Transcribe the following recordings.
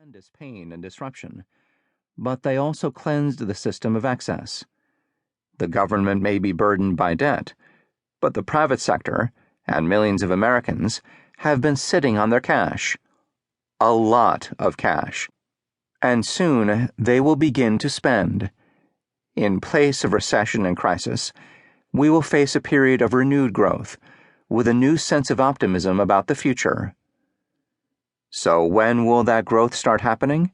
tremendous pain and disruption, but they also cleansed the system of excess. The government may be burdened by debt, but the private sector and millions of Americans have been sitting on their cash. A lot of cash. And soon they will begin to spend. In place of recession and crisis, we will face a period of renewed growth, with a new sense of optimism about the future. So when will that growth start happening?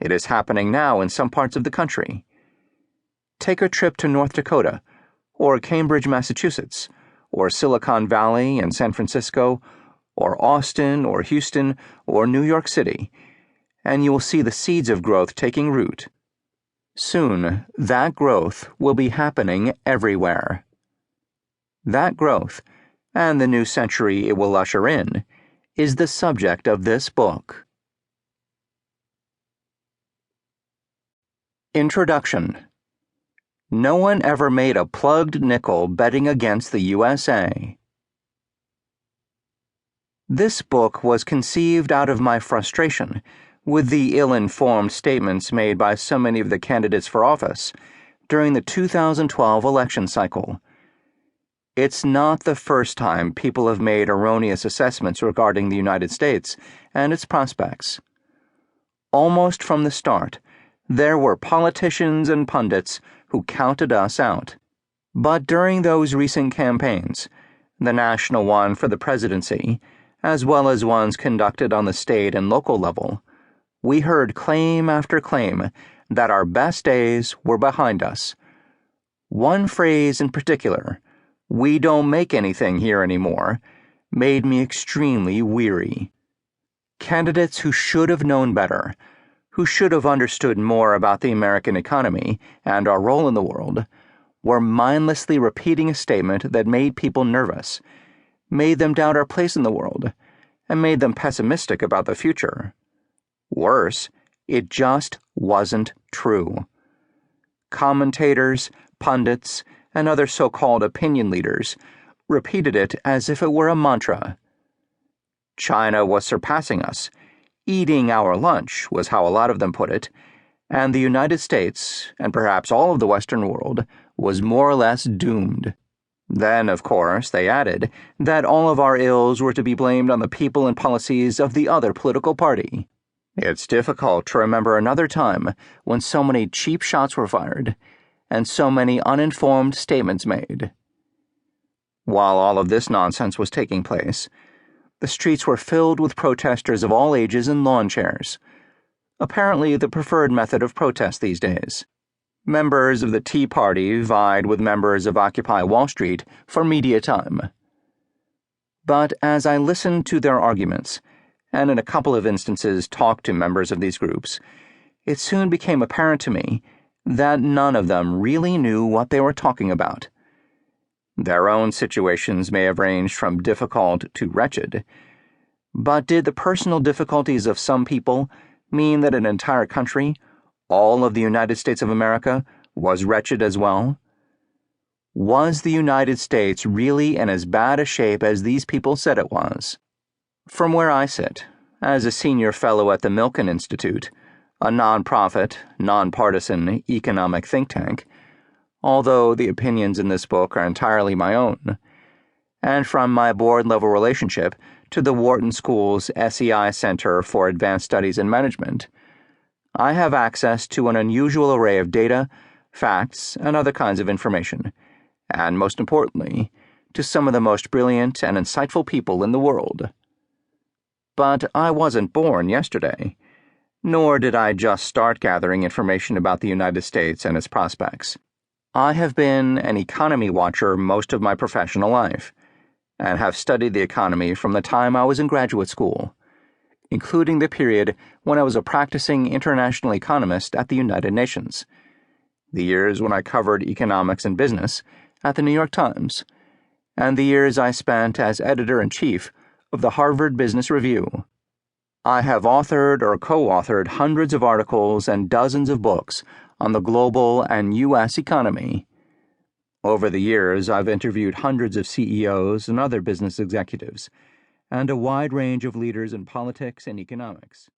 It is happening now in some parts of the country. Take a trip to North Dakota, or Cambridge, Massachusetts, or Silicon Valley and San Francisco, or Austin, or Houston, or New York City, and you will see the seeds of growth taking root. Soon, that growth will be happening everywhere. That growth, and the new century it will usher in, is the subject of this book. Introduction. No one ever made a plugged nickel betting against the USA. This book was conceived out of my frustration with the ill-informed statements made by so many of the candidates for office during the 2012 election cycle. It's not the first time people have made erroneous assessments regarding the United States and its prospects. Almost from the start, there were politicians and pundits who counted us out. But during those recent campaigns, the national one for the presidency, as well as ones conducted on the state and local level, we heard claim after claim that our best days were behind us. One phrase in particular, "We don't make anything here anymore," made me extremely weary. Candidates who should have known better, who should have understood more about the American economy and our role in the world, were mindlessly repeating a statement that made people nervous, made them doubt our place in the world, and made them pessimistic about the future. Worse, it just wasn't true. Commentators, pundits, and other so-called opinion leaders repeated it as if it were a mantra. China was surpassing us. Eating our lunch was how a lot of them put it, and the United States, and perhaps all of the Western world, was more or less doomed. Then, of course, they added that all of our ills were to be blamed on the people and policies of the other political party. It's difficult to remember another time when so many cheap shots were fired, and so many uninformed statements made. While all of this nonsense was taking place, the streets were filled with protesters of all ages in lawn chairs, apparently the preferred method of protest these days. Members of the Tea Party vied with members of Occupy Wall Street for media time. But as I listened to their arguments, and in a couple of instances talked to members of these groups, it soon became apparent to me that none of them really knew what they were talking about. Their own situations may have ranged from difficult to wretched, but did the personal difficulties of some people mean that an entire country, all of the United States of America, was wretched as well? Was the United States really in as bad a shape as these people said it was? From where I sit, as a senior fellow at the Milken Institute, a non-profit, non-partisan economic think tank, although the opinions in this book are entirely my own, and from my board-level relationship to the Wharton School's SEI Center for Advanced Studies in Management, I have access to an unusual array of data, facts, and other kinds of information, and most importantly, to some of the most brilliant and insightful people in the world. But I wasn't born yesterday, nor did I just start gathering information about the United States and its prospects. I have been an economy watcher most of my professional life, and have studied the economy from the time I was in graduate school, including the period when I was a practicing international economist at the United Nations, the years when I covered economics and business at the New York Times, and the years I spent as editor-in-chief of the Harvard Business Review. I have authored or co-authored hundreds of articles and dozens of books on the global and U.S. economy. Over the years, I've interviewed hundreds of CEOs and other business executives, and a wide range of leaders in politics and economics.